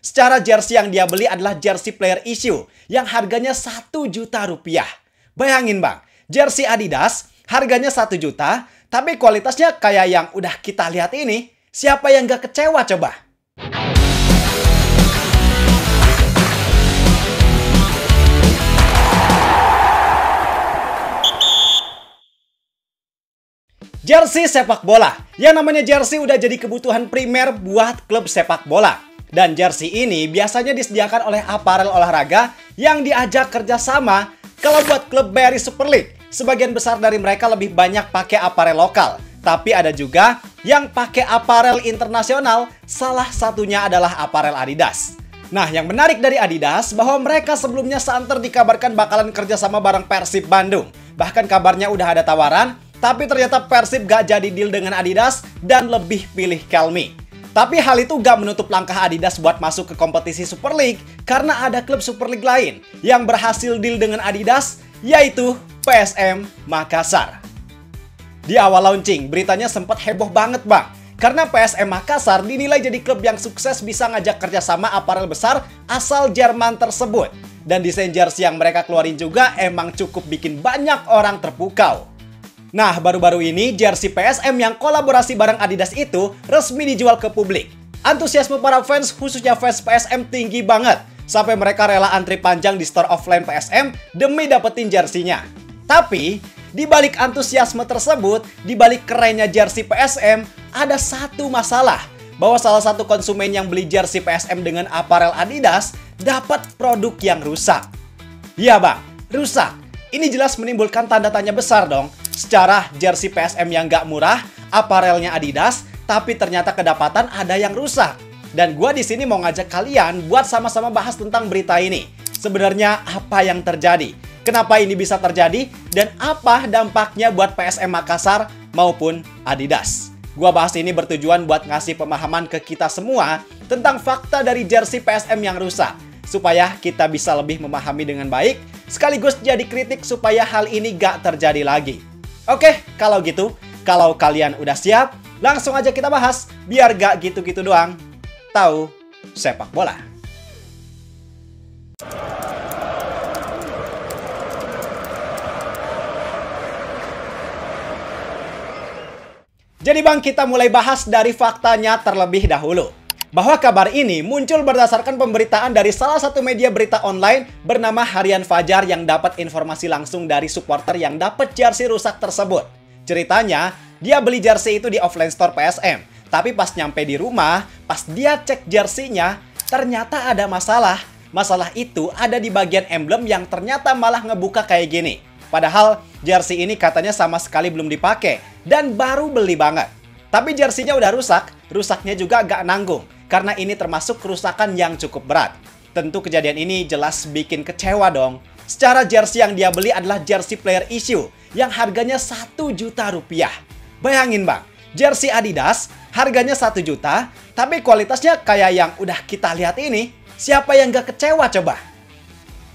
Secara jersey yang dia beli adalah jersey player issue yang harganya 1 juta rupiah. Bayangin bang, jersey Adidas harganya 1 juta, tapi kualitasnya kayak yang udah kita lihat ini. Siapa yang gak kecewa coba? Jersey sepak bola. Yang namanya jersey udah jadi kebutuhan primer buat klub sepak bola. Dan jersey ini biasanya disediakan oleh aparel olahraga yang diajak kerjasama. Kalau buat klub BRI Super League, sebagian besar dari mereka lebih banyak pakai aparel lokal. Tapi ada juga yang pakai aparel internasional, salah satunya adalah aparel Adidas. Nah, yang menarik dari Adidas bahwa mereka sebelumnya santer dikabarkan bakalan kerjasama bareng Persib Bandung. Bahkan kabarnya udah ada tawaran, tapi ternyata Persib gak jadi deal dengan Adidas dan lebih pilih Kelmy. Tapi hal itu gak menutup langkah Adidas buat masuk ke kompetisi Super League karena ada klub Super League lain yang berhasil deal dengan Adidas, yaitu PSM Makassar. Di awal launching, beritanya sempat heboh banget bang, karena PSM Makassar dinilai jadi klub yang sukses bisa ngajak kerjasama aparel besar asal Jerman tersebut. Dan desain jersey yang mereka keluarin juga emang cukup bikin banyak orang terpukau. Nah, baru-baru ini jersey PSM yang kolaborasi bareng Adidas itu resmi dijual ke publik. Antusiasme para fans, khususnya fans PSM tinggi banget, sampai mereka rela antri panjang di store offline PSM demi dapetin jersinya. Tapi, di balik antusiasme tersebut, di balik kerennya jersey PSM, ada satu masalah, bahwa salah satu konsumen yang beli jersey PSM dengan aparel Adidas dapat produk yang rusak. Iya bang, rusak. Ini jelas menimbulkan tanda tanya besar dong. Secara jersey PSM yang gak murah, aparelnya Adidas, tapi ternyata kedapatan ada yang rusak. Dan gua di sini mau ngajak kalian buat sama-sama bahas tentang berita ini. Sebenarnya apa yang terjadi? Kenapa ini bisa terjadi? Dan apa dampaknya buat PSM Makassar maupun Adidas? Gua bahas ini bertujuan buat ngasih pemahaman ke kita semua tentang fakta dari jersey PSM yang rusak, supaya kita bisa lebih memahami dengan baik, sekaligus jadi kritik supaya hal ini gak terjadi lagi. Oke, kalau gitu, kalau kalian udah siap, langsung aja kita bahas, biar gak gitu-gitu doang. Tahu sepak bola. Jadi bang, kita mulai bahas dari faktanya terlebih dahulu. Bahwa kabar ini muncul berdasarkan pemberitaan dari salah satu media berita online bernama Harian Fajar yang dapat informasi langsung dari supporter yang dapat jersey rusak tersebut. Ceritanya, dia beli jersey itu di offline store PSM. Tapi pas nyampe di rumah, pas dia cek jersey-nya, ternyata ada masalah. Masalah itu ada di bagian emblem yang ternyata malah ngebuka kayak gini. Padahal jersey ini katanya sama sekali belum dipakai dan baru beli banget. Tapi jersey-nya udah rusak, rusaknya juga gak nanggung. Karena ini termasuk kerusakan yang cukup berat. Tentu kejadian ini jelas bikin kecewa dong. Secara jersey yang dia beli adalah jersey player issue yang harganya 1 juta rupiah. Bayangin bang, jersey Adidas harganya 1 juta, tapi kualitasnya kayak yang udah kita lihat ini. Siapa yang gak kecewa coba?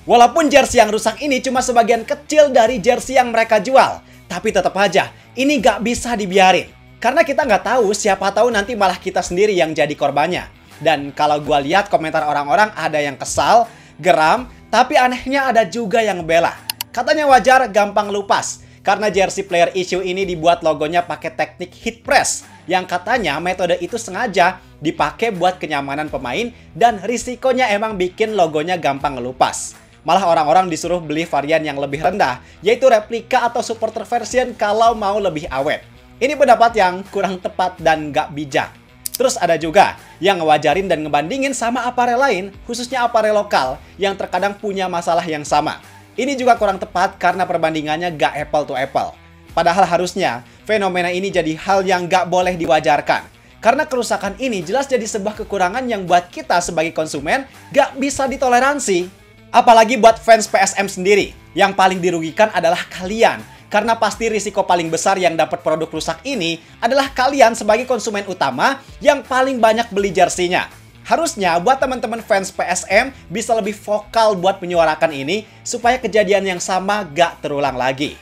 Walaupun jersey yang rusak ini cuma sebagian kecil dari jersey yang mereka jual, tapi tetap aja ini gak bisa dibiarin. Karena kita nggak tahu, siapa tahu nanti malah kita sendiri yang jadi korbannya. Dan kalau gua lihat komentar orang-orang ada yang kesal, geram, tapi anehnya ada juga yang ngebela. Katanya wajar gampang lupas, karena jersey player issue ini dibuat logonya pakai teknik heat press, yang katanya metode itu sengaja dipakai buat kenyamanan pemain dan risikonya emang bikin logonya gampang ngelupas. Malah orang-orang disuruh beli varian yang lebih rendah, yaitu replika atau supporter version kalau mau lebih awet. Ini pendapat yang kurang tepat dan gak bijak. Terus ada juga yang ngewajarin dan ngebandingin sama aparel lain, khususnya aparel lokal, yang terkadang punya masalah yang sama. Ini juga kurang tepat karena perbandingannya gak apple to apple. Padahal harusnya, fenomena ini jadi hal yang gak boleh diwajarkan. Karena kerusakan ini jelas jadi sebuah kekurangan yang buat kita sebagai konsumen gak bisa ditoleransi. Apalagi buat fans PSM sendiri, yang paling dirugikan adalah kalian. Karena pasti risiko paling besar yang dapat produk rusak ini adalah kalian sebagai konsumen utama yang paling banyak beli jersinya. Harusnya buat teman-teman fans PSM bisa lebih vokal buat menyuarakan ini supaya kejadian yang sama gak terulang lagi.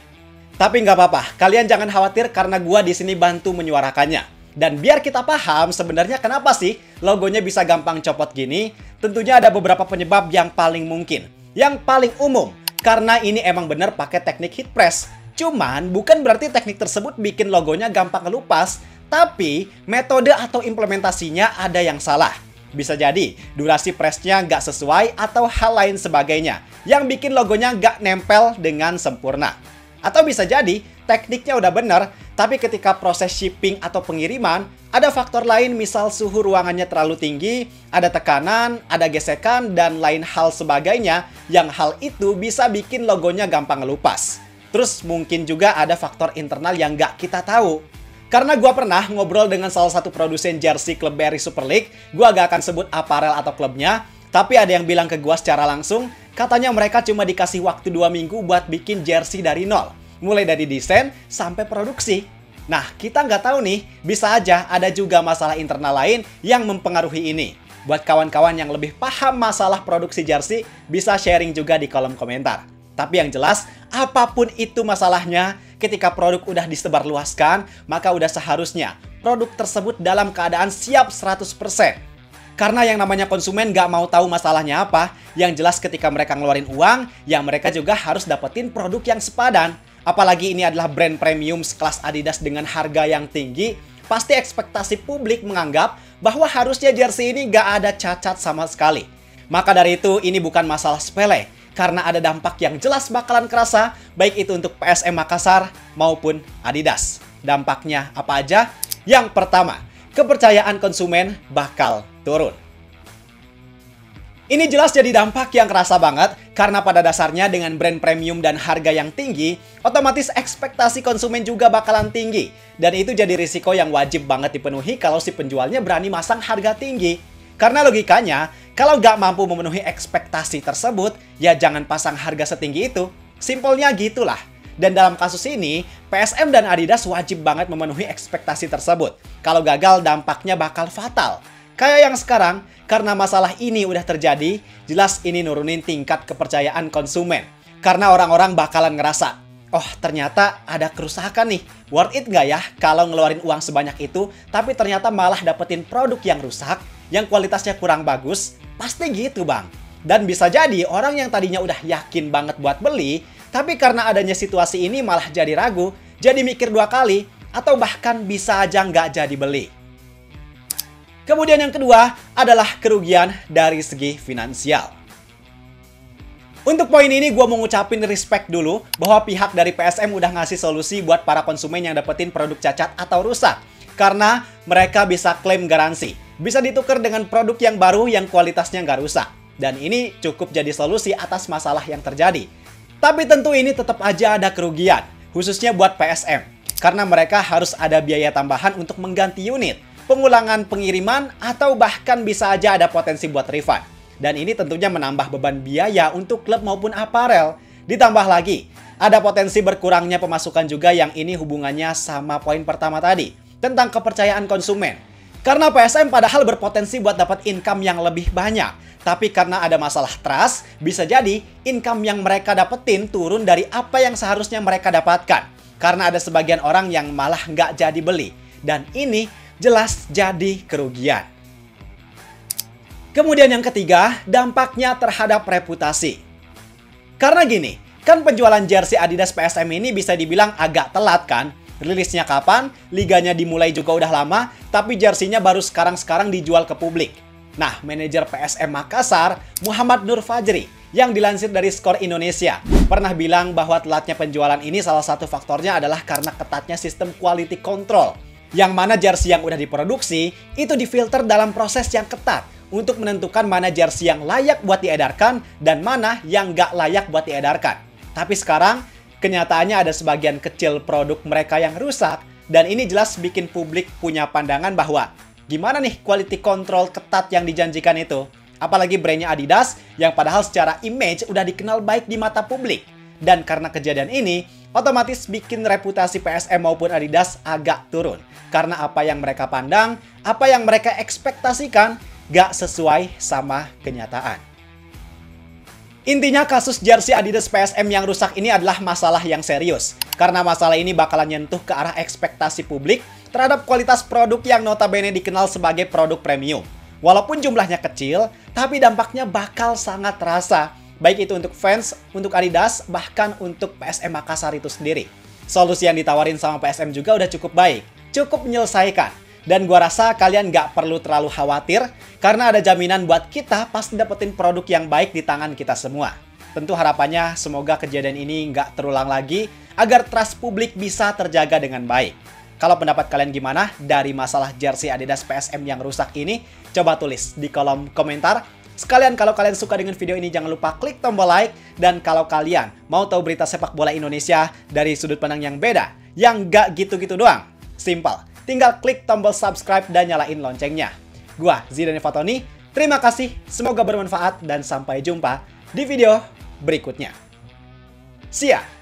Tapi nggak apa-apa, kalian jangan khawatir karena gua di sini bantu menyuarakannya. Dan biar kita paham sebenarnya kenapa sih logonya bisa gampang copot gini, tentunya ada beberapa penyebab yang paling mungkin. Yang paling umum, karena ini emang bener pakai teknik heat press. Cuman bukan berarti teknik tersebut bikin logonya gampang ngelupas, tapi metode atau implementasinya ada yang salah. Bisa jadi durasi pressnya nggak sesuai atau hal lain sebagainya yang bikin logonya nggak nempel dengan sempurna. Atau bisa jadi tekniknya udah bener, tapi ketika proses shipping atau pengiriman ada faktor lain, misal suhu ruangannya terlalu tinggi, ada tekanan, ada gesekan, dan lain hal sebagainya yang hal itu bisa bikin logonya gampang ngelupas. Terus mungkin juga ada faktor internal yang nggak kita tahu. Karena gue pernah ngobrol dengan salah satu produsen jersey klub BRI Super League, gue gak akan sebut aparel atau klubnya, tapi ada yang bilang ke gue secara langsung, katanya mereka cuma dikasih waktu 2 minggu buat bikin jersey dari nol. Mulai dari desain sampai produksi. Nah, kita nggak tahu nih, bisa aja ada juga masalah internal lain yang mempengaruhi ini. Buat kawan-kawan yang lebih paham masalah produksi jersey, bisa sharing juga di kolom komentar. Tapi yang jelas, apapun itu masalahnya, ketika produk udah disebarluaskan, maka udah seharusnya produk tersebut dalam keadaan siap 100%. Karena yang namanya konsumen nggak mau tahu masalahnya apa, yang jelas ketika mereka ngeluarin uang, ya mereka juga harus dapetin produk yang sepadan. Apalagi ini adalah brand premium sekelas Adidas dengan harga yang tinggi, pasti ekspektasi publik menganggap bahwa harusnya jersey ini nggak ada cacat sama sekali. Maka dari itu, ini bukan masalah sepele, karena ada dampak yang jelas bakalan kerasa, baik itu untuk PSM Makassar maupun Adidas. Dampaknya apa aja? Yang pertama, kepercayaan konsumen bakal turun. Ini jelas jadi dampak yang kerasa banget, karena pada dasarnya dengan brand premium dan harga yang tinggi, otomatis ekspektasi konsumen juga bakalan tinggi. Dan itu jadi risiko yang wajib banget dipenuhi kalau si penjualnya berani masang harga tinggi. Karena logikanya, kalau nggak mampu memenuhi ekspektasi tersebut, ya jangan pasang harga setinggi itu. Simpelnya gitulah. Dan dalam kasus ini, PSM dan Adidas wajib banget memenuhi ekspektasi tersebut. Kalau gagal, dampaknya bakal fatal. Kayak yang sekarang, karena masalah ini udah terjadi, jelas ini nurunin tingkat kepercayaan konsumen. Karena orang-orang bakalan ngerasa, oh ternyata ada kerusakan nih. Worth it nggak ya kalau ngeluarin uang sebanyak itu, tapi ternyata malah dapetin produk yang rusak, yang kualitasnya kurang bagus? Pasti gitu bang. Dan bisa jadi orang yang tadinya udah yakin banget buat beli, tapi karena adanya situasi ini malah jadi ragu, jadi mikir 2 kali, atau bahkan bisa aja nggak jadi beli. Kemudian yang kedua adalah kerugian dari segi finansial. Untuk poin ini gue mau ngucapin respect dulu bahwa pihak dari PSM udah ngasih solusi buat para konsumen yang dapetin produk cacat atau rusak. Karena mereka bisa klaim garansi. Bisa ditukar dengan produk yang baru yang kualitasnya nggak rusak. Dan ini cukup jadi solusi atas masalah yang terjadi. Tapi tentu ini tetap aja ada kerugian, khususnya buat PSM. Karena mereka harus ada biaya tambahan untuk mengganti unit, pengulangan pengiriman, atau bahkan bisa aja ada potensi buat refund. Dan ini tentunya menambah beban biaya untuk klub maupun aparel. Ditambah lagi, ada potensi berkurangnya pemasukan juga yang ini hubungannya sama poin pertama tadi, tentang kepercayaan konsumen. Karena PSM padahal berpotensi buat dapat income yang lebih banyak. Tapi karena ada masalah trust, bisa jadi income yang mereka dapetin turun dari apa yang seharusnya mereka dapatkan. Karena ada sebagian orang yang malah nggak jadi beli. Dan ini jelas jadi kerugian. Kemudian yang ketiga, dampaknya terhadap reputasi. Karena gini, kan penjualan jersey Adidas PSM ini bisa dibilang agak telat kan? Rilisnya kapan, liganya dimulai juga udah lama, tapi jersinya baru sekarang-sekarang dijual ke publik. Nah, manajer PSM Makassar, Muhammad Nur Fajri, yang dilansir dari Skor Indonesia, pernah bilang bahwa telatnya penjualan ini salah satu faktornya adalah karena ketatnya sistem quality control. Yang mana jersey yang udah diproduksi, itu difilter dalam proses yang ketat untuk menentukan mana jersey yang layak buat diedarkan dan mana yang nggak layak buat diedarkan. Tapi sekarang, kenyataannya ada sebagian kecil produk mereka yang rusak, dan ini jelas bikin publik punya pandangan bahwa gimana nih quality control ketat yang dijanjikan itu? Apalagi brandnya Adidas yang padahal secara image udah dikenal baik di mata publik. Dan karena kejadian ini, otomatis bikin reputasi PSM maupun Adidas agak turun. Karena apa yang mereka pandang, apa yang mereka ekspektasikan, gak sesuai sama kenyataan. Intinya kasus jersey Adidas PSM yang rusak ini adalah masalah yang serius. Karena masalah ini bakalan nyentuh ke arah ekspektasi publik terhadap kualitas produk yang notabene dikenal sebagai produk premium. Walaupun jumlahnya kecil, tapi dampaknya bakal sangat terasa. Baik itu untuk fans, untuk Adidas, bahkan untuk PSM Makassar itu sendiri. Solusi yang ditawarin sama PSM juga udah cukup baik, cukup menyelesaikan. Dan gua rasa kalian nggak perlu terlalu khawatir, karena ada jaminan buat kita pasti dapetin produk yang baik di tangan kita semua. Tentu harapannya semoga kejadian ini nggak terulang lagi, agar trust publik bisa terjaga dengan baik. Kalau pendapat kalian gimana dari masalah jersey Adidas PSM yang rusak ini? Coba tulis di kolom komentar. Sekalian kalau kalian suka dengan video ini jangan lupa klik tombol like. Dan kalau kalian mau tahu berita sepak bola Indonesia dari sudut pandang yang beda, yang nggak gitu-gitu doang, simple. Tinggal klik tombol subscribe dan nyalain loncengnya. Gua Zidane Fatoni, terima kasih, semoga bermanfaat dan sampai jumpa di video berikutnya. See ya!